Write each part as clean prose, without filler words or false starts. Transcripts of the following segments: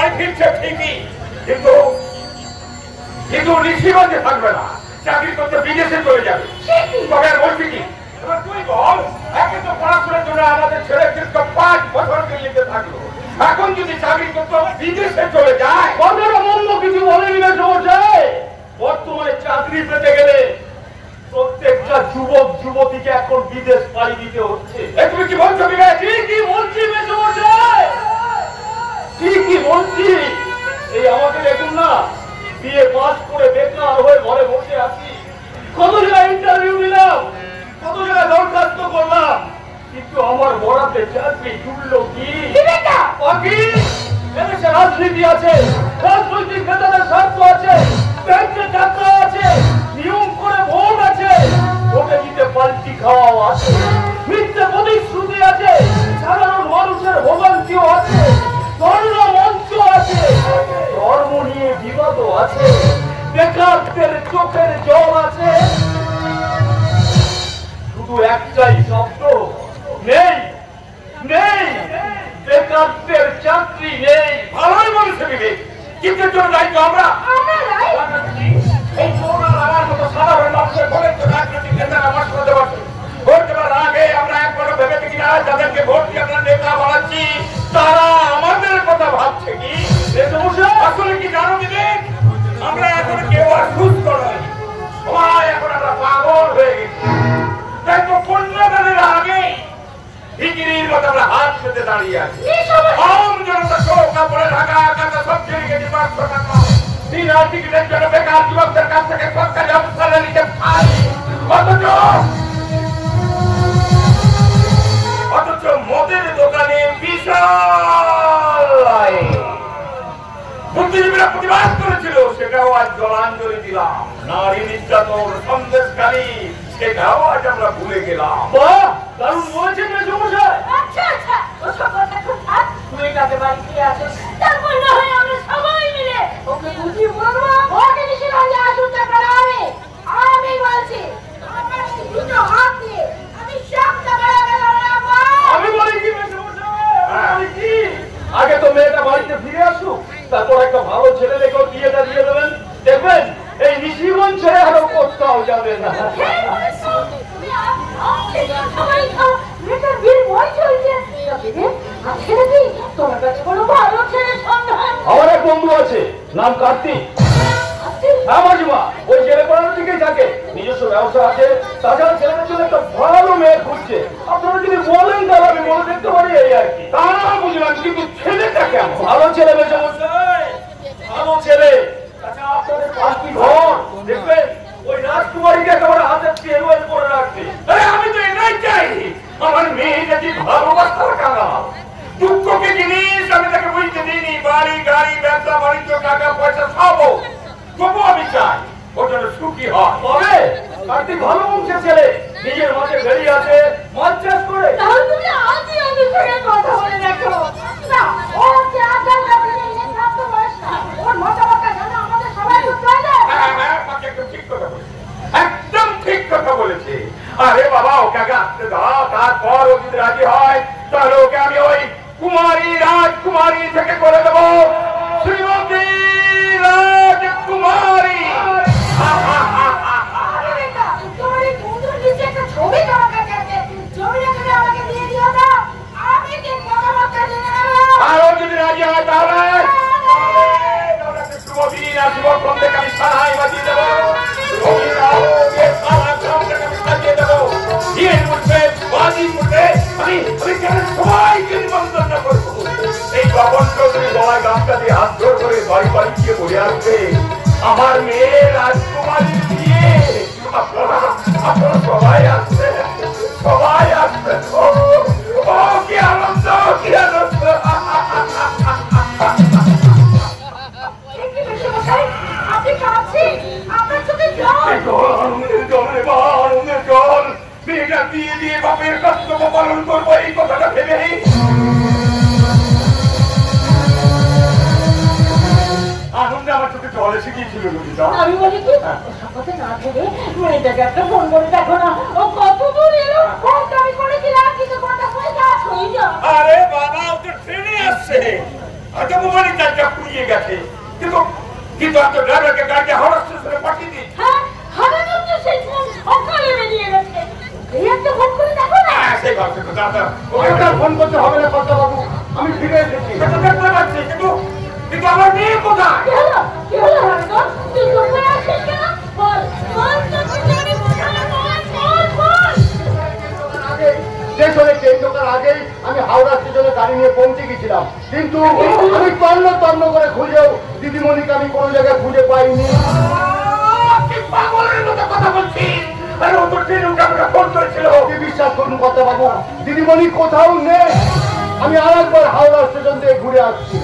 বাড়ি ফিরছে ঠিকই, কিন্তু কিন্তু ঋষিগঞ্জে থাকবে না, চাকরি করতে বিদেশে চলে যাবে। তবে আর বলছি কি, এবার তুই বল, একে তো পড়াশোনার জন্য আমাদের ছেলে কিন্তু 5 বছর দিল্লিতে থাকলো, এখন যদি চাকরি করতে বিদেশে চলে যায়, কথাটা মন্দ কিছু বলেনি না সমস্যায়। বর্তমানে চাকরি পেতে গেলে প্রত্যেকটা যুবক যুবতীকে এখন বিদেশ পাড়ি দিতে হচ্ছে। তুমি কি বলছো? ঠিকই বলছি সমস্যায়, ঠিকই বলছি। এই আমাকে দেখুন না, বিয়ে পাস করে বেকার হয়ে ঘরে বসে আছি, কত জায়গায় ইন্টারভিউ দিলাম, কত জায়গায় দরখাস্ত করলাম, কিন্তু আমার বরাতে চাকরি জুড়লো কি? রাজনীতি আছে, রাজনৈতিক নেতাদের স্বার্থ আছে, ব্যাংকে টাকা আছে, নিয়ম করে ভোট আছে, ভোটে দিতে পাল্টি খাওয়াও আছে, মিথ্যে প্রতিশ্রুতি আছে, সাধারণ মানুষের ভোগান্তিও আছে, ধর্ম মঞ্চ আছে, ধর্ম নিয়ে বিবাদও আছে, বেকারদের চোখের জল আছে, শুধু একটাই শব্দ নেই, নেই, বেকারদের চাকরি নেই। ভালোই বলেছে বিবেক, কিন্তু জন্য দায়িত্ব আমরা এই করোনার আমার মতো সাধারণ মানুষের ভোটের রাজনৈতিক নেতারা আমার শুনতে পারছে। ভোট দেওয়ার আগে আমরা একবারও ভেবে দেখি না, যাদেরকে ভোট দিয়ে আমরা নেতা বানাচ্ছি তারা আমাদের কথা ভাবছে কি? আসলে কি জানো বিবেক, আমরা এখন কেউ আর সুস্থ নই, সবাই এখন আমরা পাগল হয়ে গেছি। তাই তো কন্যাদানের আগে হিজড়ির মতো আমরা হাত পেতে দাঁড়িয়ে আছি। আম জনতা চোখ কাপড়ে ঢাকা কাকা সব ছেড়ে গেছে 500 টাকা। দিন আর টিকিটের জন্য বেকার যুবকদের কাছ থেকে সরকারি অফিসারে নিতে পারি, অথচ মদের দোকানে বিশাল লাইন। বুদ্ধিজীবীরা প্রতিবাদ করেছিল, সেটাও আজ জলাঞ্জলি দিলাম। নারী নির্যাতন সন্দেশকারী, সেটাও আজ আমরা ভুলে গেলাম। দারুণ বলেছেন সমস্যায়। আচ্ছা আচ্ছা, ও সকল এখন থাক, তুই তাকে বাড়ি ফিরে আসিস, তারপর না হয় আমরা সবাই মিলে ওকে বুঝিয়ে বলবো। ওকে নিশিগঞ্জে আসুন তারপরে আমি বলছি, আমার দুটো হাত দিয়ে আমি সব টাকা লাগাবো। আমি বলি কি সমস্যা, কি আগে তো মেয়েটা বাড়িতে ফিরে আসুক, তারপর একটা ভালো ছেলে দেখে বিয়েটা দিয়ে দেবেন, দেখবেন এই নিশিগঞ্জ ছেড়ে আরো কোথাও যাবে না। আমার এক বন্ধু আছে, নাম কার্তিক। ওই ছেলে পড়ানোর দিকেই থাকে, নিজস্ব ব্যবসা আছে, তাছাড়া ছেলেদের জন্য একটা ভালো মেয়ে খুঁজছে। আপনারা যদি বলেন তাহলে আমি বলে দেখতে পারি, এই আর কি। তা বুঝলাম, কিন্তু ছেলেটা কেমন? ভালো ছেলে, বেশি ভালো ছেলে। আপনাদের পাঁচটি ঘর দেখবেন, ওই রাজকুমারীকে একেবারে হাতে তেল করে রাখবে। আমি তো এটাই চাই, আমার মেয়ে যদি ভালোবাসার কাঙা। দুঃখকে জিনিস আমি তাকে বুঝতে দিইনি, বাড়ি গাড়ি ব্যবসা বাণিজ্য টাকা পয়সা সব, তবু আমি চাই ওর জন্য সুখী হয়। তবে কার্তিক ভালো বংশের ছেলে, নিজের মাঠে গাড়ি আছে, মাছ চাষ করে। তাহলে তুমি আজই আমি সঙ্গে কথা বলে দেখো না, ও যে আজকাল প্রাপ্ত বয়স না, ওর মতামতটা জানো আমাদের সবাই বুঝতে পারলে। একদম ঠিক কথা বলেছে, একদম ঠিক কথা বলেছে। আরে বাবা, ওকে আগে আসতে দাও, তারপর ও যদি রাজি হয় তাহলে ওকে আমি ওই কুমারী রাজকুমারী থেকে করে দেবো শ্রীমতী রাজকুমারী। ছবি আমাকে দিয়ে দিও না, আমি কিন্তু মতামতটা জেনে নেব। আর ও যদি রাজি হয় তাহলে আমি সারাই বাজিয়ে দেবো, সবাইকে নিমন্ত্রণ করবো। এই বাবন চৌধুরী গলায় গামছা দিয়ে হাত ধর করে বাড়ি বাড়ি গিয়ে বলে আসবে, আমার মেয়ে রাজকুমারী দিয়ে। আপনারা সবাই আসবে, সবাই আসবে। কি আনন্দ, কি আনন্দ। আপনি কাঁদছেন, আপনার চোখে জল। আনন্দের জল রে বা, আনন্দের জল। মেয়েটা দিয়ে দিয়ে বাপের কর্তব্য পালন করবো, এই কথাটা ভেবেই আনন্দে আমার চোখে জল এসে গিয়েছিল। আমি বলি কি, কথা না ভেবে মেয়েটাকে একটা ফোন করে দেখো না, ও কত দূর এলো। ফোনটা আমি করেছিলাম, কিন্তু ফোনটা হয়ে যা। আরে বাবা, ও তো ট্রেনে আসছে। হয়তো মোবাইল চার্জটা পুড়িয়ে গেছে, কিন্তু কিন্তু আপনার ড্রাইভারকে গাড়িতে হাওড়া স্টেশনে পাঠিয়ে দিন। হ্যাঁ, হাওড়া তো সেই সকালে বেরিয়ে গেছে। এই একটা ফোন করে দেখো না। হ্যাঁ, সেই কথা তো দাদা, ওটা ফোন করতে হবে না কথা বাবু, আমি ফিরে এসেছি। সেটা দেখতে পাচ্ছি, কিন্তু কিন্তু আমার মেয়ে কোথায়? কি হলো হারাধন, তুই চুপ আছিস কেন? বল বল, তোকে জানি কোথায়, বল। স্টেশনে ট্রেন ঢোকার আগেই আমি হাওড়া স্টেশনে গাড়ি নিয়ে পৌঁছে গেছিলাম, কিন্তু আমি তন্ন করে খুঁজেও দিদিমণিকে আমি কোনো জায়গায় খুঁজে পাইনি। পাগলের মতো কথা বলছিস? আরে ও তো ট্রেন উঠানোটা ফোন করেছিল। বিশ্বাস করুন কথা বাবু, দিদিমণি কোথাও নেই। আমি আরেকবার হাওড়া স্টেশন থেকে ঘুরে আসছি।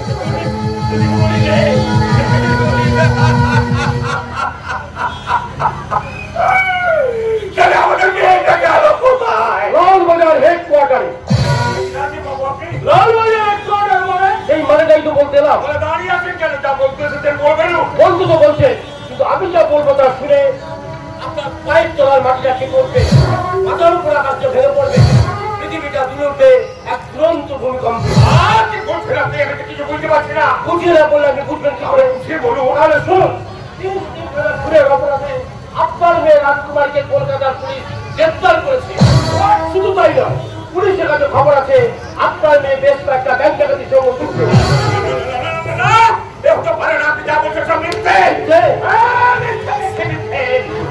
আমাদের মেয়েটা গেল কোথায়? লালবাজার হেডকোয়ার্টারে। লালবাজার হেডকোয়ার্টার মানে এই মানেটাই তো বলতে এলাম। দাঁড়িয়ে আছেন কেন? যা বলতেছে বলবেন। বন্ধু তো বলছে, কিন্তু আমি যা বলবো তা শুনে আপনার পায়ের তলার মাটিটা কি করবে, মাথার উপর আকাশ ভেঙে পড়বে, পৃথিবীটা দুলে উঠবে এক দুরন্ত ভূমিকম্প। কি বলছেন আপনি? আমি তো কিছু বুঝতে পারছি না। বুঝিয়ে না বললে আপনি বুঝবেন কি করে? সে বলুন। তাহলে শুনুন, 3 দিন ধরে খুনের অপরাধে আপনার মেয়ে রাজকুমারকে কলকাতার পুলিশ গ্রেফতার করেছে। শুধু তাই নয়, পুলিশের কাছে খবর আছে আপনার মেয়ে বেশ কয়েকটা ব্যাংক ডাকাতির সঙ্গে যুক্ত।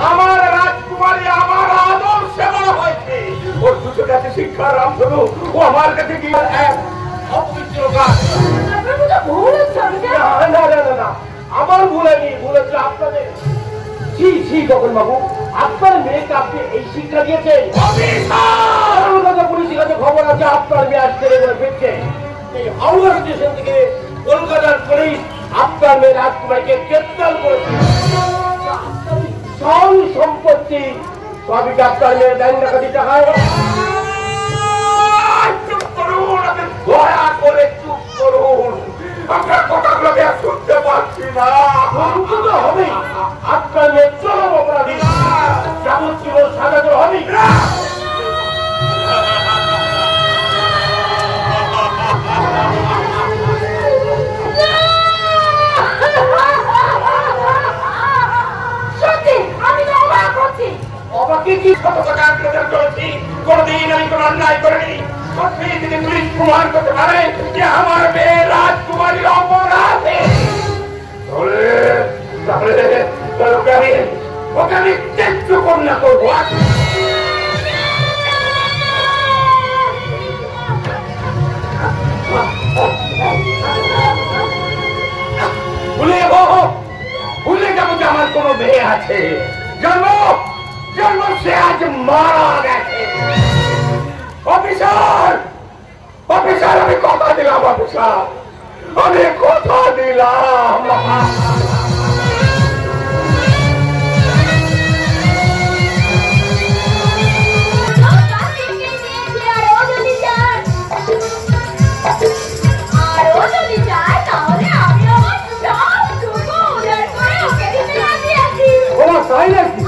আমার রাজকুমারী আমার আদর্শে বড় হয়েছে। ওর দুটো কাছে শিক্ষার রামধনু, ও আমার কাছে গিয়ে এক অপবিত্র গাছ। না, আমার ভুল হয়নি, ভুল হচ্ছে আপনাদের। গগন বাবু, আপনার মেয়েকে আপনি এই শিক্ষা দিয়েছেন? পুলিশের কাছে খবর আছে আপনার মেয়ে আজ ছেড়ে করে ফিরছে। এই হাওড়া স্টেশন থেকে কলকাতার পুলিশ আপনার মেয়ে রাজকুমারীকে গ্রেফতার করেছে। সব সম্পত্তি সবই আপনার মেয়ের ব্যাংক ডাকাতি টাকায়। চুপ করুন, আপনি দয়া করে চুপ করুন। আপনার কথাগুলোকে শুনতে পাচ্ছি না। হবে আপনার মেয়ে চরম অপরাধী, যাবজ্জীবন সাজা তো হবেই। অবাকে কি কত টাকা আত্মদান করেছি, কোনদিন আমি কোন অন্যায় করিনি। সত্যি যদি পুলিশ প্রমাণ করতে পারে যে আমার মেয়ে রাজকুমারীর অপরাধী, তাহলে ওকে আমি চেষ্টা কন্যা করবো। ভুলে যাবো যে আমার কোনো মেয়ে আছে। জন্ম সে আজ মারা গেছে। অফিসার, আমি কথা দিলাম। অফিসার, আমি কথা দিলাম। তাই নাকি?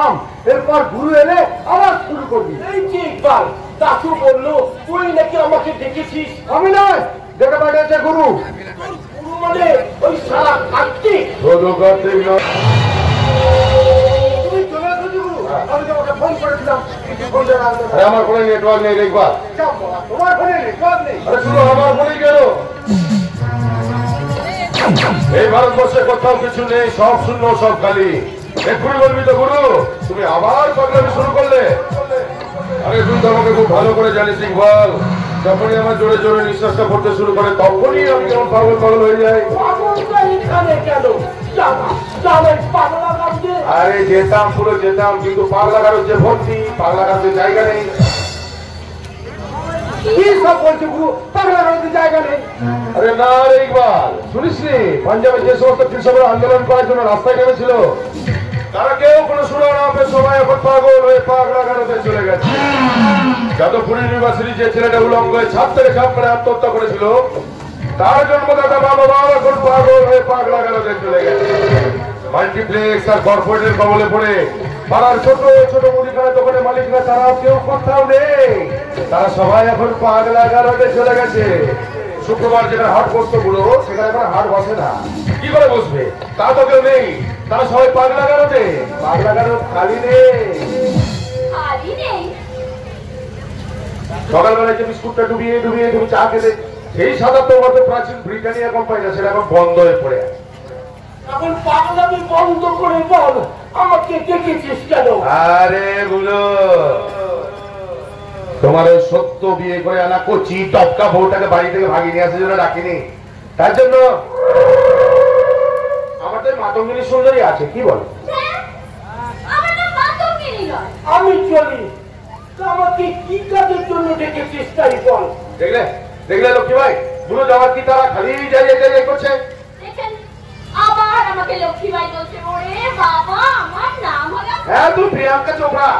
থাম, এরপর গুরু এলে আবার শুরু করবি। এই যে ইকবাল, দাশু বললো তুই নাকি আমাকে ডেকেছিস। আমি নয়, ডেকে পাঠিয়েছে গুরু। গুরু মানে ওই সারা কার্তিক। তুমি চলে আসো গুরু, আমি তোমাকে ফোন করেছিলাম। আমার ফোনে নেটওয়ার্ক নেই ইকবাল। তোমার ফোনে নেটওয়ার্ক নেই? আরে শুধু আমার ফোনে গেল। এই ভারতবর্ষে কোথাও কিছু নেই, সব শূন্য, সব খালি। এক্ষুনি বলবি তো গুরু, তুমি আবার পাগলামি শুরু করলে। আরে তুই তো আমাকে খুব ভালো করে জানিস ইকবাল, যখনই আমার জোরে জোরে নিঃশ্বাসটা পড়তে শুরু করে তখনই আমি কেমন পাগল পাগল হয়ে যাই। আরে যেতাম, পুরো যেতাম, কিন্তু পাগলা গারো যে ভর্তি, পাগলা গারোর জায়গা নেই। কি সব বলছে গুরু, পাগলা গারোর জায়গা নেই? আরে না রে ইকবাল, শুনিসনি পাঞ্জাবে যে সমস্ত কৃষকরা আন্দোলন করার জন্য রাস্তায় নেমেছিল, তারা কেউ কোনো শুরু না হবে, সবাই এখন পাগল হয়ে পাগলা গারোতে চলে গেছে। যাদবপুর ইউনিভার্সিটি যে ছেলেটা উলঙ্গ হয়ে ছাদ থেকে ঝাঁপ করে আত্মহত্যা করেছিল, তার জন্মদাতা বাবা এখন পাগল হয়ে পাগলা গারোতে চলে গেছে। মাল্টিপ্লেক্স আর কর্পোরেটের কবলে পড়ে পাড়ার ছোট ছোট মুদিখানা দোকানের মালিকরা তারাও কেউ কোথাও নেই, তারা সবাই এখন পাগলা গারোতে চলে গেছে। শুক্রবার যেখানে হাট করতো গুলো, সেখানে এখন হাট বসে না। কি করে বসবে? তা তো কেউ নেই, তারা সবাই পাগলা গারোতে। পাগলা গারো খালি নেই। সকালবেলায় যে বিস্কুটটা ডুবিয়ে ডুবিয়ে তুমি চা খেতে, সেই সাদা তো প্রাচীন ব্রিটানিয়া কোম্পানি, সেটা এখন বন্ধ হয়ে পড়ে আছে। এখন পাগলামি বন্ধ করে বল, আমাকে ডেকেছিস কেন? আরে বুঝো, তোমার ওই সত্য বিয়ে করে আনা কচি টপকা বউটাকে বাড়ি থেকে ভাগিয়ে নিয়ে আসার জন্য ডাকিনি, তার জন্য। আমার তো মাতঙ্গিনী সুন্দরী আছে, কি বল? আমি চলি, আমাকে কি কাজের জন্য ডেকেছিস তাই বল। দেখলে দেখলে লক্ষ্মী ভাই, বুড়ো যাওয়ার কি তারা খালি যাইয়ে যাইয়ে করছে। আবার আমাকে লক্ষ্মী ভাই বলছে। ওরে বাবা, আমার নাম হলো। হ্যাঁ, তুই প্রিয়াঙ্কা চোপড়া।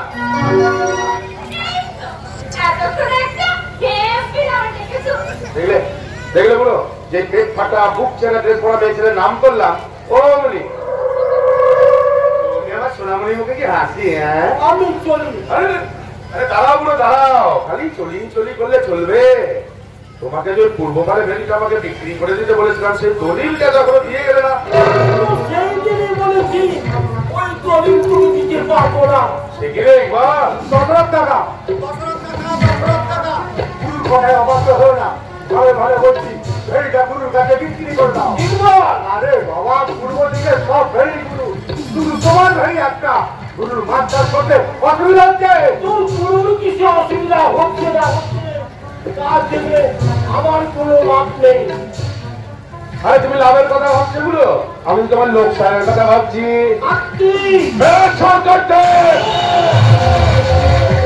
দেখলে দেখলে বুড়ো, যে পেট ফাটা বুক চেনা ড্রেস পরা মেয়ে ছেলের নাম করলাম, ও বলি আমার সোনামণি মুখে কি হাসি। হ্যাঁ, আমি চলি। আরে আরে দাঁড়াও বুড়ো, দাঁড়াও, খালি চলি চলি করলে চলবে? তোমাকে যে পূর্বকালে ভেরিটা আমাকে বিক্রি করে দিতে বলেছিলাম, সেই দলিলটা যখন দিয়ে গেলে না, সেই দিনই বলেছি ওই দলিল তুমি দিতে পারবো না। সে কি রে ইকবাল? 10,000 টাকা। 10,000 টাকা গুরুর কথায় অবাক হলো না। ভালো ভালো বলছি, ভেরিটা গুরুর কাছে বিক্রি করে দাও। ইকবাল, আরে বাবা, পূর্ব দিকে সব ভেরি গুরু, শুধু তোমার ভেরি একটা। গুরুর মাত্রার করতে অসুবিধা হচ্ছে? তোর গুরুর কিছু অসুবিধা হচ্ছে না, আমার কোনো লাভ নেই। আরে তুমি লাভের কথা ভাবছো গুলো, আমি তোমার লোক সারের কথা ভাবছি।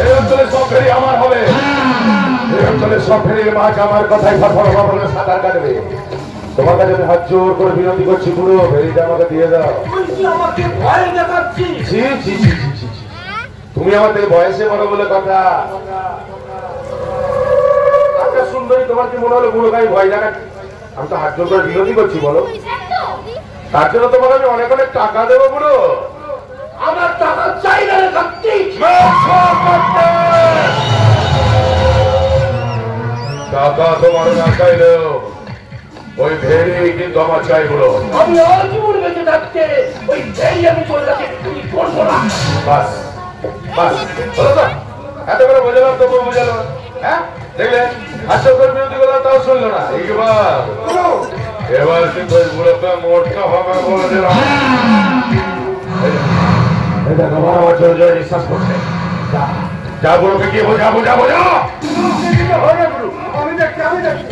এই অঞ্চলের সব ফেরি আমার হবে, এই অঞ্চলের সব ফেরির মাছ আমার কথাই সাঁতার কাটবে। তোমার কাছে আমি হাত জোর করে বিনতি করছি, পুরো ফেরিটা আমাকে দিয়ে দাও। তুমি আমার থেকে বয়সে বড় বলে কথা। সুন্দরী, তোমার কি মনে হলো বুড়ো গায়ে ভয় দেখাচ্ছি? আমি তো হাত জোর করে বিরোধী করছি, বলো। তার জন্য তোমাকে আমি অনেক অনেক টাকা দেবো বুড়ো। আমার টাকা চাই না, টাকা তোমার না চাইলেও ওই ভেরি কিন্তু আমার চাই বুড়ো। আমি আজীবন বেঁচে থাকতে ওই ভেরি আমি চলে যাচ্ছি, তুমি করবো না। বাস বাস, বলো তো, এত করে বোঝালাম তবু বোঝালো। হ্যাঁ, দেখলে হাস্যকর বিরোধী কথা তাও শুনলো না। এবার কিন্তু বুড়োটা মোটটা ভাবে বলে দিলাম। আমার জোরে জোরে নিঃশ্বাস করছে। যা বুড়োকে গিয়ে বোঝা বোঝা বোঝা। আমি দেখছি, আমি দেখছি।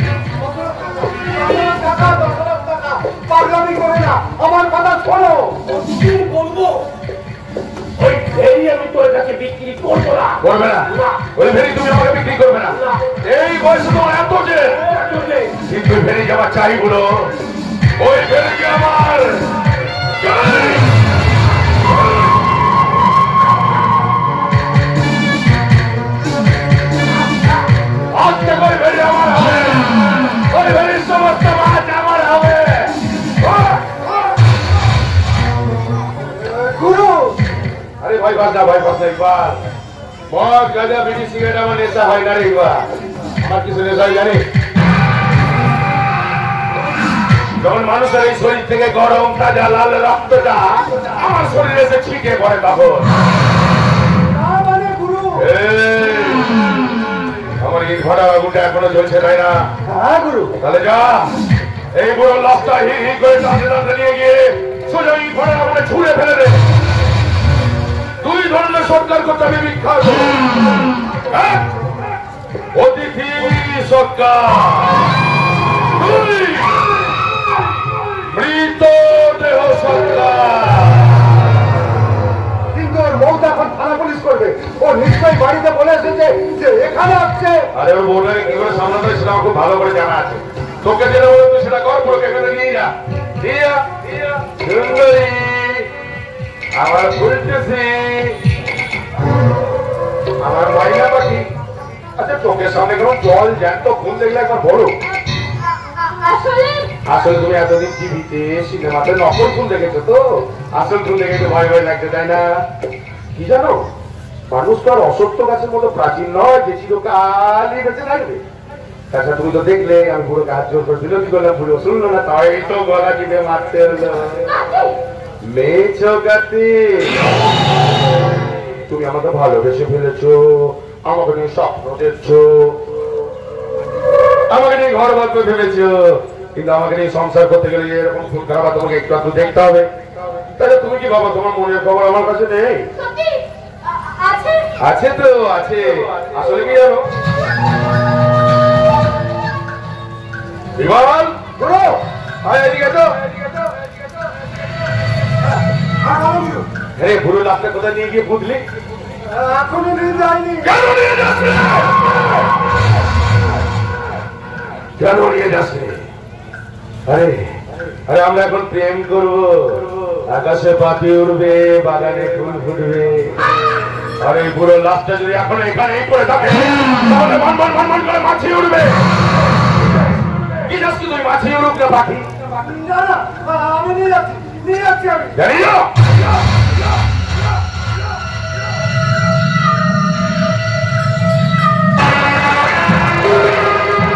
পাগলামি করে না, আমার কথা শোনো। কি বলবো? ওই ভেরি আমি তোর কাছে বিক্রি করবো না। করবে না? ওই ভেরি তুমি আমাকে বিক্রি করবে না। এই বয়সে তোমার এত যে, কিন্তু ভেরি আমার চাই বলো, ওই ভেরি আমার আজকে ওই ভেরি আমার হবে, ওই ভেরির সমস্ত মাছ আমার হবে। গুরু, আরে ভাই বাদ দাও, কথা ইকবাল, মদ গাঁজা বিড়ি সিগারেট আমার নেশা হয় না রে ইকবাল। আমার কিছু নেশা হয় জানি, যখন মানুষের এই শরীর থেকে গরম তাজা লাল রক্তটা আমার শরীরে এসে ছিটে পড়ে তখন আমার ইট ভরা আগুনটা এখনো জ্বলছে তাই না? হ্যাঁ গুরু। তাহলে যা এই বুড়ো লাশটা হি হি করে টানতে টানতে নিয়ে গিয়ে সোজা ইট ভরা আগুনে ছুঁড়ে ফেলে দে। দুই ধরনের সৎকার করতে আমি বিখ্যাত, অতিথি সৎকার, মৃতদেহ সৎকার। কিন্তু ওর বউটা এখন থানা পুলিশ করবে, ও নিশ্চয়ই বাড়িতে বলে এসেছে যে এখানে আসছে। আরে ওর বউটাকে কি করে সামলাতে হয় সেটা আমার খুব ভালো করে জানা আছে। তোকে যেটা বলে তুই সেটা কর, পুরো এখানে নিয়ে যা। সুন্দরী আমার বলতেছি আমার মাইনা পাখি। আচ্ছা চোখের সামনে কোনো জল জ্যান্ত ফুল দেখলে একবার বলো। আসলে তুমি এতদিন টিভিতে সিনেমাতে নকল ফুল দেখেছো তো, আসল ফুল দেখে তো ভয় ভয় লাগছে তাই না? কি জানো, মানুষ তো আর অসত্য গাছের মতো প্রাচীন নয় যে চিরকালই বেঁচে থাকবে। তাছাড়া তুমি তো দেখলে আমি পুরো গাছ জোর করে দিল, কি করলাম পুরো শুনলো না, তাই তো গলা টিপে মারতে হলো। মেয়েছো গাতি, তুমি আমাকে ভালোবেসে ফেলেছো, আমাকে নিয়ে স্বপ্ন দেখছো, আমাকে নিয়ে ঘর বাদ করে ভেবেছো, কিন্তু আমাকে নিয়ে সংসার করতে গেলে এরকম ফুল খারাপ তোমাকে একটু একটু দেখতে হবে। তাহলে তুমি কি বাবা, তোমার মনের খবর আমার কাছে নেই? আছে তো আছে। আসলে কি জানো বিমান, আরে বুড়ো লাভটা কোথায় নিয়ে গিয়ে বুঝলি? এখনো নিয়ে যায়নি। কেন নিয়ে যাচ্ছে? কেন নিয়ে যাচ্ছে? আরে আরে আমরা এখন প্রেম করব, আকাশে পাখি উড়বে, বাগানে ফুল ফুটবে। আর এই পুরো লাশটা যদি এখন এখানে পড়ে থাকে তাহলে মন মন মন মন করে মাছি উড়বে। কি যাচ্ছি তুই, মাছি উড়ুক না পাখি? না না, আমি নিয়ে যাচ্ছি আমি। জানি না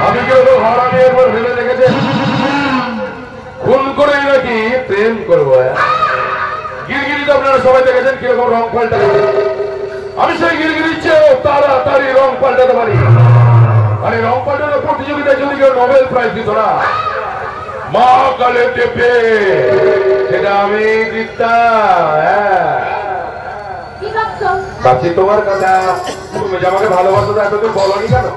আমি কেউ হারামি একবার ভেবে দেখেছে খুন করে নাকি প্রেম করবো? গিরগিরি তো আপনারা সবাই দেখেছেন কিরকম রং পাল্টাতে। আমি সেই গিরগিরির চেয়েও তাড়াতাড়ি রং পাল্টাতে পারি। আরে রং পাল্টানোর প্রতিযোগিতায় যদি কেউ নোবেল প্রাইজ দিত না, মা কালে টেপে সেটা আমি দিতাম। কাছে তোমার কথা, তুমি যে আমাকে ভালোবাসো তো এতদিন বলনি কেন?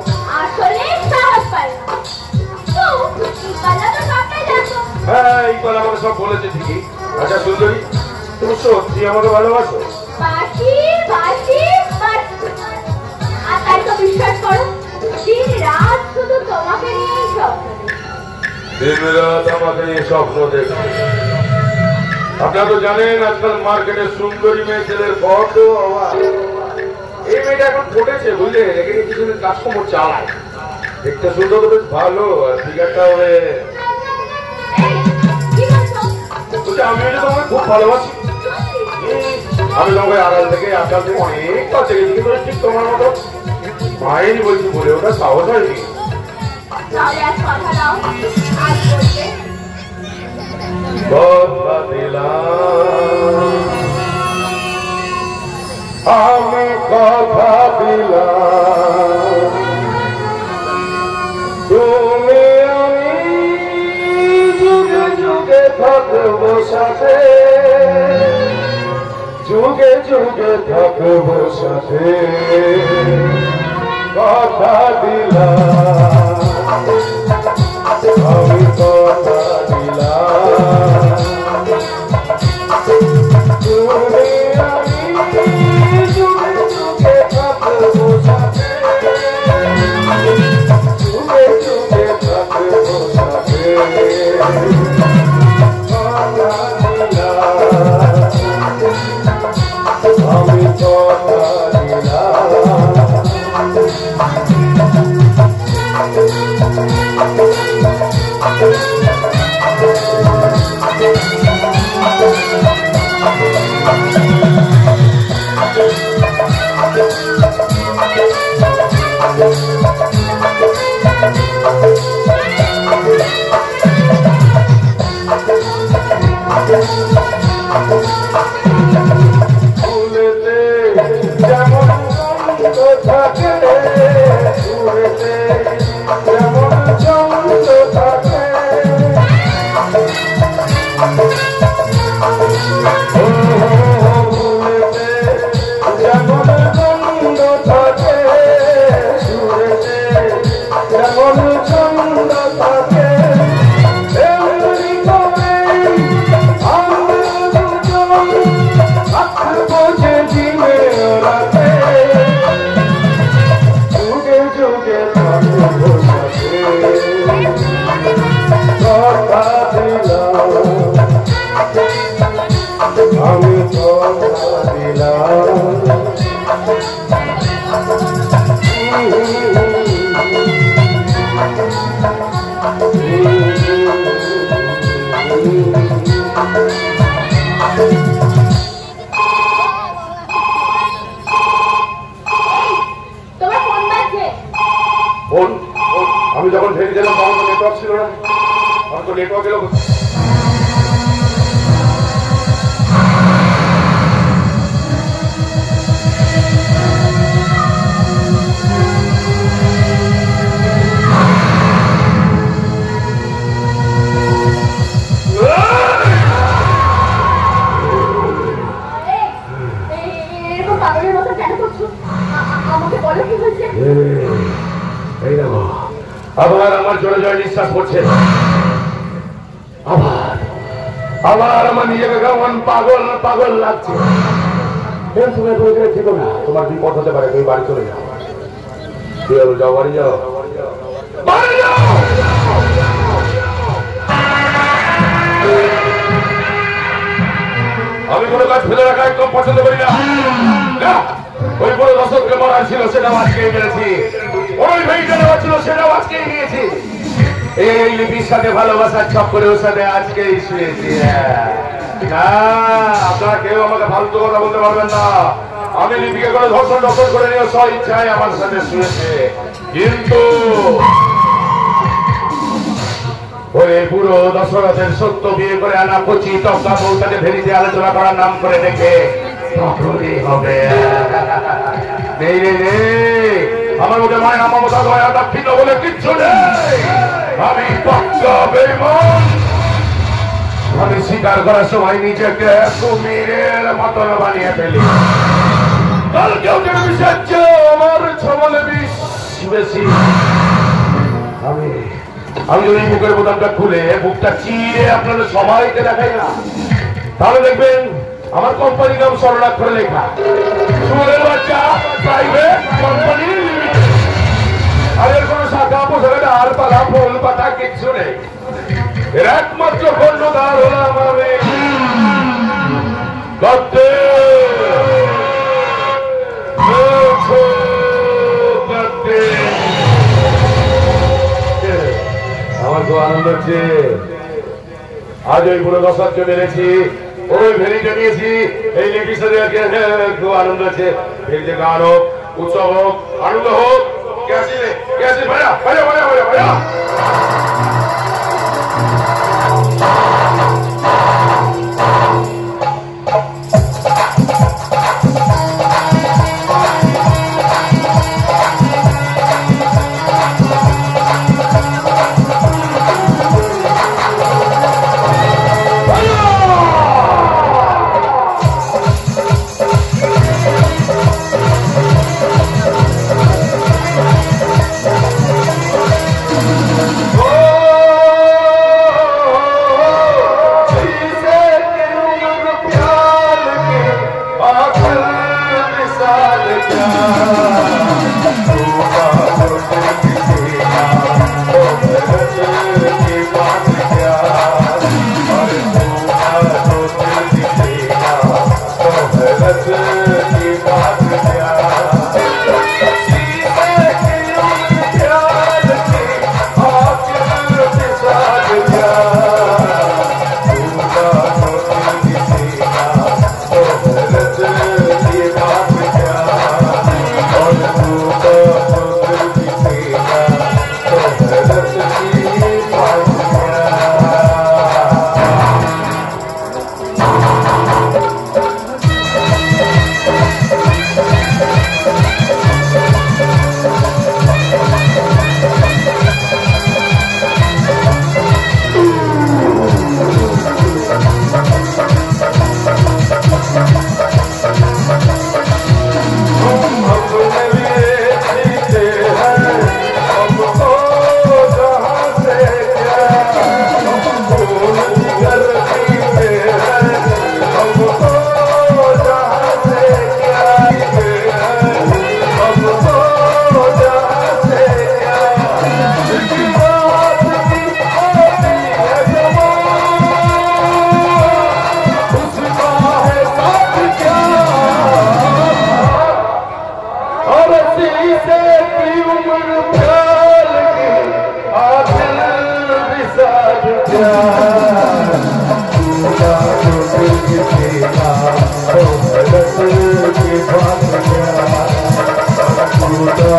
হ্যাঁ এই কথা আমাকে সব বলেছে ঠিকই। আচ্ছা সুন্দরী, তুমি সত্যি আমাকে ভালোবাসো? বিশ্বাস করো, দিন রাত শুধু তোমাকে নিয়েই স্বপ্ন দেখি। দিন রাত আমাকে নিয়ে স্বপ্ন দেখি। আপনারা তো জানেন আজকাল মার্কেটে সুন্দরী মেয়ে ছেলের কত অভাব। এই মেয়েটা এখন ফুটেছে বুঝলে, এখানে কিছু কাস্টমার চালায়, দেখতে সুন্দর তো বেশ ভালো, ফিগারটা হবে। আমি তোমাকে খুব ভালোবাসি। আমি তোমাকে আড়াল থেকে আজকাল থেকে অনেক কাছে গেছি, কিন্তু ঠিক তোমার মতো মায়েরই বলছি বলে ওটা সাহস হয়নি। আমি কথা দিলাম তুমি আমি যুগে যুগে থাকবো সাথে, যুগে যুগে থাকবো সাথে, কথা দিলাম আমি কথা দিলাম তুমি আমি যুগে যুগে থাকবো সাথে, যুগে যুগে থাকবো সাথে, কথা দিলাম আমি কথা দিলাম। আমি যখন ভেবে দিলাম তখন তো নেটওয়ার্ক ছিল না, তখন তো নেটওয়ার্ক এলো। আবার আমার জোরে জোরে নিঃশ্বাস পড়ছে, আবার আমার নিজেকে কেমন পাগল পাগল লাগছে। তুমি ঠিক না, তোমার বিপদ হতে পারে, তুমি বাড়ি চলে যাও। যাও, বাড়ি যাও, বাড়ি যাও। আমি কোনো কাজ ফেলে রাখা একদম পছন্দ করি না। ওই বড় দশককে মারা ছিল সেটাও আজকেই মেরেছি, ওই ভেইটা নেওয়া ছিল সেটাও আজকেই নিয়েছি। এই লিপির সাথে ভালোবাসার চক্করে ওর সাথে আজকেই শুয়েছি। আপনারা কেউ আমাকে ফালতু কথা বলতে পারবেন না। আমি লিপিকে করে ধর্ষণ টর্ষণ করে নিয়ে স্ব ইচ্ছায় আমার সাথে শুয়েছে, কিন্তু ওই পুরো দশরথের সত্য বিয়ে করে আনা কচি টকা বউটাকে ভেরিতে আলোচনা করার নাম করে দেখে হবে। আমার মধ্যে মায়া মমতা দয়া দাক্ষিণ্য বলে কিচ্ছু নেই। আমি পাক্কা বেঈমান। আমি স্বীকার করার সময় নিজেকে কুমিরের মতন বানিয়ে ফেলি। কালকেও যেন বিশ্বাস আমার ছবলে বিষ বেশি। আমি যদি বুকের বোতামটা খুলে বুকটা চিরে আপনাদের সবাইকে দেখাই না, তাহলে দেখবেন আমার কোম্পানির নাম স্বর্ণাক্ষরে লেখা, সুরের বাচ্চা প্রাইভেট কোম্পানি লিমিটেড। আর এর কোনো শাখা পোশাকে ডাল পালা ফুল পাতা কিচ্ছু নেই। এর একমাত্র কর্ণধার হলাম আমি। আমার খুব আনন্দ হচ্ছে। আজ ওই পুরো দশককে মেরেছি, ওই ভেরিতে নিয়েছি, এই লিপির সাথে খুব আনন্দ হচ্ছে। ভেরিতে গান হোক, উৎসব হোক, আনন্দ হোক। কে আছে ভাইয়া, ভাইয়া ভাইয়া ভাইয়া ভাইয়া। Oh! से की उम्र प्यार की आदिल विसार प्यार खुदा जो दिल देगा तो गलत की बात प्यार खुदा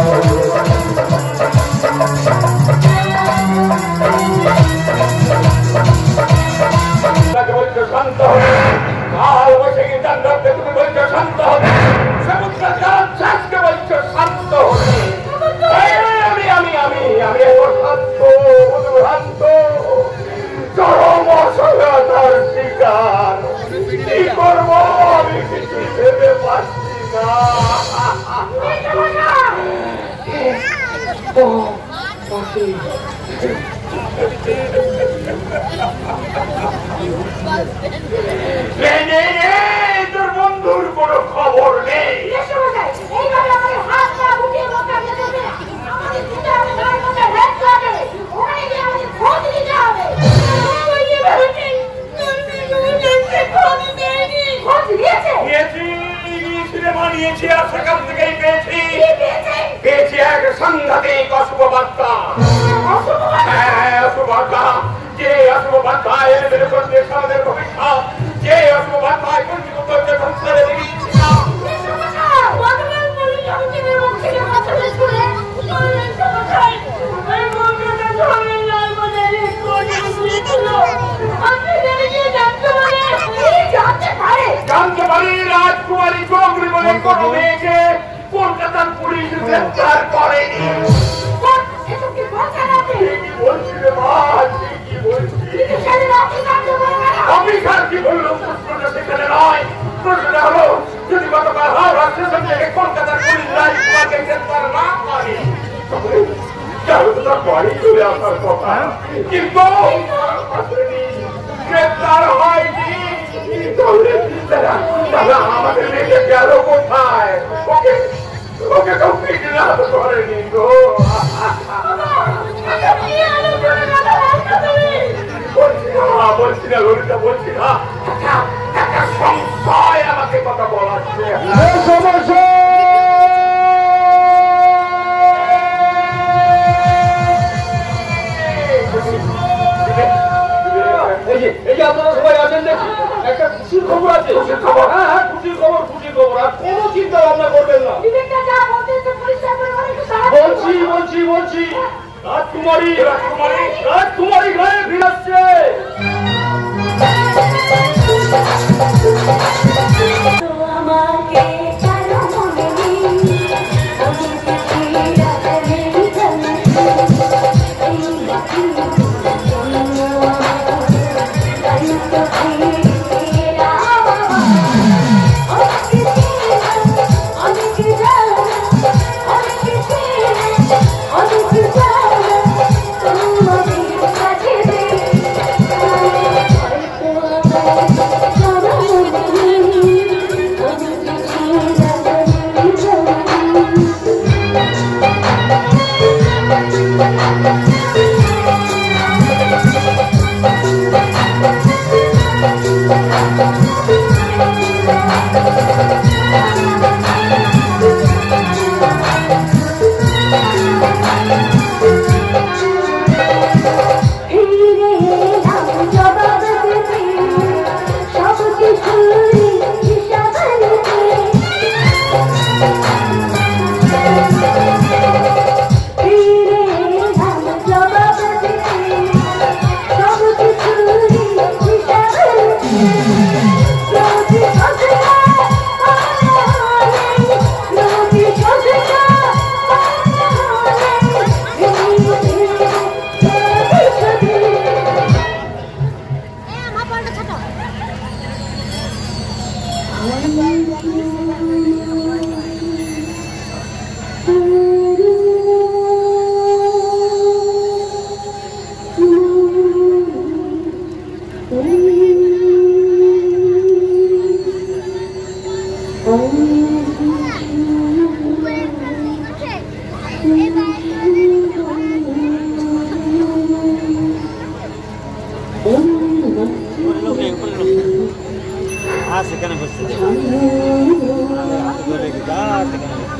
शांत हो काल बसेगी दंड তুমি বলছো শান্ত হবে সমুদ্র জল চাষকে বলছো শান্ত হবে আমি শান্ত অনুভ্রান্ত চরম অসহায়তার শিকার কি করবো আমি কিছু ভেবে পাচ্ছি না তোর বন্ধুর কোনো খবর নেই নিয়েছি আর সেখান থেকেই পেয়েছি এক সাংঘাতিক অশুভ বার্তা অশুভ বার্তা যে অশুভ বার্তায় মেরে করতে আমাদের ভবিষ্যৎ যে অশুভ বার্তায় করতে সংসারে দিয়েছিলাম জানতে পারি রাজকুমারী চৌধুরী বলে কোনো মেয়েকে কলকাতার পুলিশ গ্রেফতার করেনি বলছি রে মা কি বলছি অফিসার কি বললো প্রশ্নটা সেখানে নয় প্রশ্নটা হলো যদি গতকাল হাওড়া স্টেশন থেকে কলকাতার পুলিশ রাজকুমারকে গ্রেফতার না করে তাহলে তো তার বাড়ি চলে আসার কথা কিন্তু গ্রেফতার হয়নি তাহলে আমাদের মেয়েকে গেল কোথায় ওকে তো কিডন্যাপ করেনি গো বলছি না ললিতা বলছি না একটা সংশয় আমাকে কথা বলাচ্ছে সমস্যা এই যে আপনারা সবাই আছেন দেখি একটা খুশির খবর আছে হ্যাঁ খুশির খবর আর কোনো চিন্তা ভাবনা করবেন না বলছি রাজকুমারী গায়ে ফিরাচ্ছে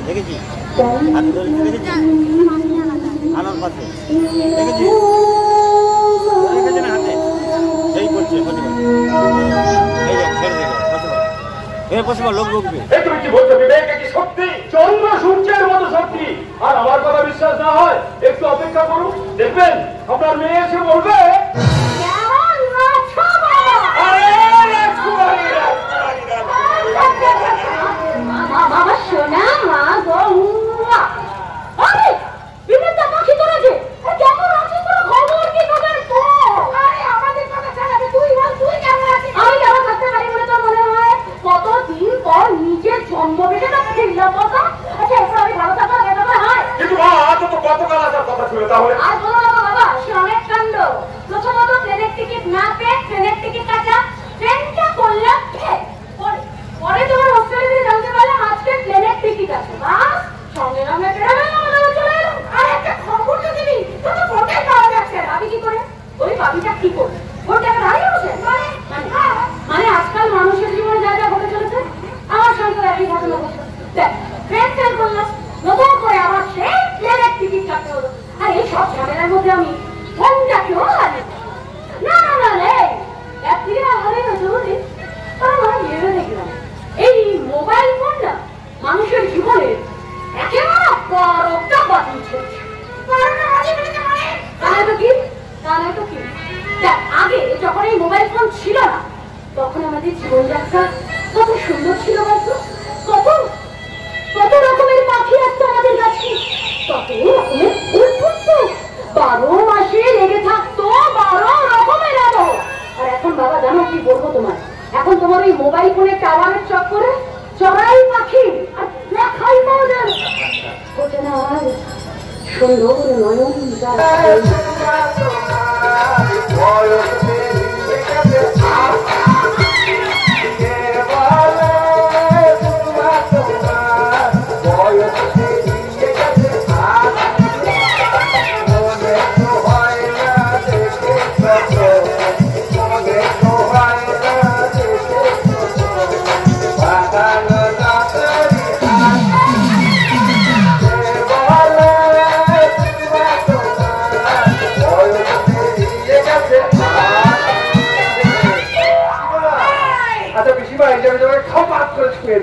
দেখেছি হাত ধরে দেখেছি আনার পাশে দেখেছি দেখেছি না হাতে সেই করছে এই যে ছেড়ে দিল পশ্চিমবঙ্গ লোক বকবে। তুমি কি বলছো বিবেক কি সত্যি? চন্দ্র সূর্যের মতো সত্যি। আর আমার কথা বিশ্বাস না হয় একটু অপেক্ষা করুন, দেখবেন আপনার মেয়ে এসে বলবে বাবা সোনা মা গো আরে বিবেকটা পাখি ধরেছে কেমন আছিস তোর খবর কি খবর তো? আরে আমাদের কথা ছাড়াবে তুই বল তুই কেমন আছিস? আমি কেমন থাকতে পারি বলে তো মনে হয় কতদিন পর নিজের জন্মদিনে ফিরলাম কথা। আচ্ছা এরপর আমি ভালো থাকবো এটা হয় কিন্তু মা আজ তো গতকাল আসার কথা ছিল, তাহলে আর বলো না বাবা সে অনেক কাণ্ড। প্রথমত ট্রেনের টিকিট না পেয়ে ট্রেনের টিকিট কাটা ট্রেনটা করলাম পরে তোমার হোস্টেলে দিয়ে জানতে পারলাম আজকে প্লেনের টিকিট আছে বাস সঙ্গে সঙ্গে চলে এলাম। আর একটা খবর তো দিবি তো কোথায় পাওয়া যাচ্ছে ভাবি কি করে ওই ভাবিটা কি করবে ওর টাকা হারিয়ে গেছে মানে আজকাল মানুষের জীবনে যা যা ঘটে চলেছে আমার সঙ্গে একই ঘটনা ঘটছে। দেখ ট্রেন ফেল করলাম নতুন করে আবার সেই প্লেনের টিকিট কাটতে হলো। আর এই সব ঝামেলার মধ্যে আমি ফোনটাকেও হারিয়ে না না না রে একদিকে হারিয়ে গেছে বুঝলি আমরা ভেবে দেখলাম এই মোবাইল ফোন না মানুষের জীবনে একেবারে বড়টা বাতিল চলছে। আগে যখন এই মোবাইল ফোন ছিল না তখন আমাদের জীবনযাত্রা কত সুন্দর ছিল বলতো। কত কত রকমের পাখি আসতো আমাদের কাছে, কত রকমের ফুল ফুটতো, 12 মাসে লেগে থাকতো 12 রকমের আলো। আর এখন বাবা জানো কি বলবো তোমার, এখন তোমার ওই মোবাইল ফোনের টাওয়ারের চক্করে চড়াই পাখি আর দেখাই পাওয়া যায় ওঠে না আর সুন্দর নয়ন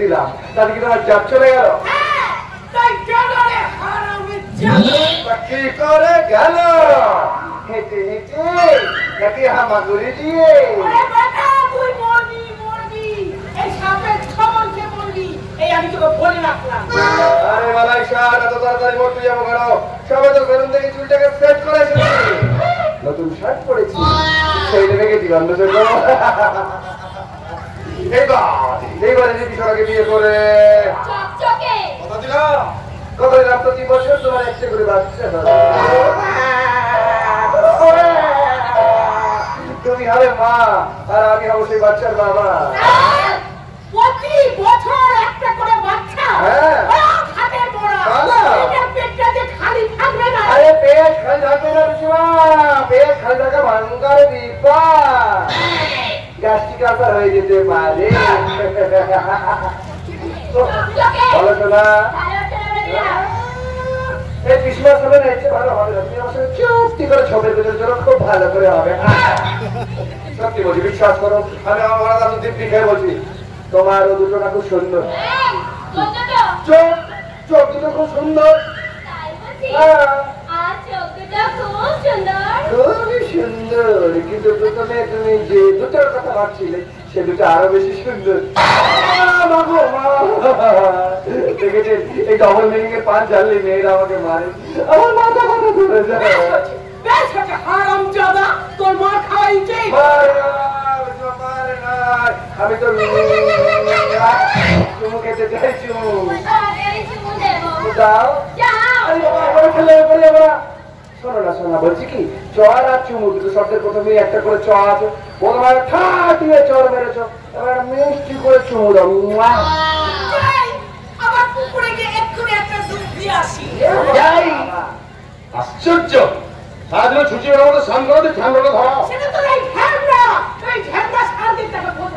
দিলাম তাদের কি তোমার চাপ চলে গেল? কি করে গেল? হেঁটে হেঁটে নাকি হামাগুড়ি দিয়ে? আরে মালাই শাহ এত তাড়াতাড়ি মরতে যাবো কেন? সবাই তো বেলুন থেকে চুলটাকে সেট করে এসেছি, নতুন শার্ট পরেছি সেই লেগে কি গন্ধ চলবো। এইবারে যদি সবাইকে বিয়ে করে কথা দিলাম প্রতি বছর তোমার একটা করে বাচ্চা তুমি হবে মা আর আমি হবো সেই বাচ্চার বাবা। প্রতি বছর একটা করে বাচ্চা? আরে পেট খালি থাকবে না পিসিমা, পেট খালি থাকা ভয়ঙ্কর বিপদ, গ্যাস্ট্রিক আলসার হয়ে যেতে পারে। বলো শোনা এই পিসিমার সামনে এসে ভালো হবে না, তুমি আমার সঙ্গে চুক্তি করে ছবির ভিতরে জন্য খুব ভালো করে হবে। সত্যি বলছি বিশ্বাস করো, আমি আমার বড় দাদু দিব্যি খেয়ে বলছি তোমার ও দুটো না খুব সুন্দর, চোখ দুটো খুব সুন্দর, খুবই সুন্দর, কিন্তু প্রথমে তুমি যে দুটোর কথা ভাবছিলে সে দুটো আরো বেশি সুন্দর। দেখেছেন এই ডবল মিনিং এর পাঁচ জানলে মেয়েরা আমাকে মারে, আমার মাথা মাথা ধরে যায়। তোর মা খাওয়াইছে আমি তো চুমু খেতে চাই, চুমু দাও। শোনো না শোনা বলছি কি চর আর চুমু দুটো শব্দের প্রথমে একটা করে চ আছে, প্রথমে ঠা দিয়ে চর মেরেছ, এবার মিষ্টি করে চুমু দাও। আশ্চর্য, সারাদিন ছুটি বেড়ার মতো স্নান করো, ঠান্ডা ধরা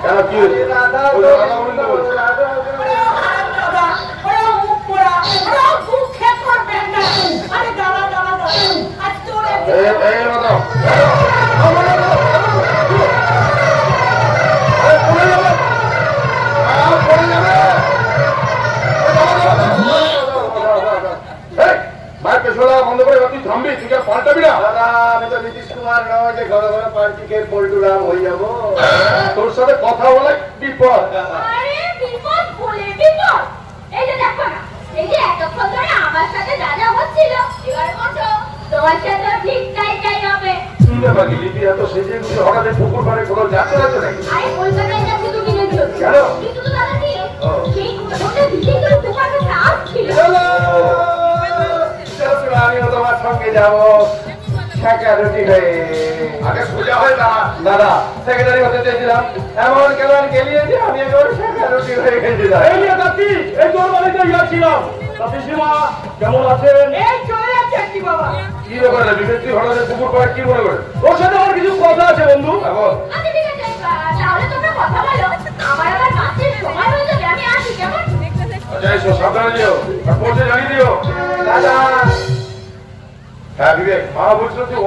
কেন কি পাল্টবি, তুই আর পাল্টাবি না। দাদা আমি তো নীতিশ কুমার নয় যে ঘরে ঘরে পার্টি খেয়ে পল্টুরাম হয়ে যাবো। তোর সাথে কথা বলে বিপদ। আরে বিপদ বলে বিপদ। এই যে দেখো না, এই যে এতক্ষণ ধরে আমার সাথে যা যা হচ্ছিল, এবার বলছো তোমার সাথে ঠিক তাই হবে। বাকি লিপি এত সেজে গুজে হঠাৎ পুকুর পাড়ে কোনো যাচ্ছে নাকি? আরে কলকাতায় যাচ্ছি তো কিনে দিও। কেন? কিন্তু তো দাদা কি সেই ওটা দিতেই তো তোমার কাছে আসছিল। আমিও তোমার সঙ্গে যাবো শেখা রুটি হয়ে। আগে সোজা হয় না দাদা সেক্রেটারি হতে চেয়েছিলাম, এমন কেমন গেলিয়ে যে আমি একেবারে শেখা রুটি হয়ে গেছিলাম। এই যে কাকি, এই তোর বাড়িতে গিয়েছিলাম। কাকিমা কেমন আছেন? এই চলে যাচ্ছে কি বাবা। কি ব্যাপার রে বিবেকটি হঠাৎ পুকুর পাড়ে কি মনে করে? তোর সাথে আমার কিছু কথা আছে বন্ধু। আচ্ছা ঠিক আছে, তাহলে তোমরা কথা বলো, আমার আবার কাজের সময় হয়ে যাবে, আমি আসি কেমন? আচ্ছা এসো, সাবধানে যেও, আর পৌঁছে জানিয়ে দিও। দাদা হ্যাঁ বিবেক, মা বলছিল তুই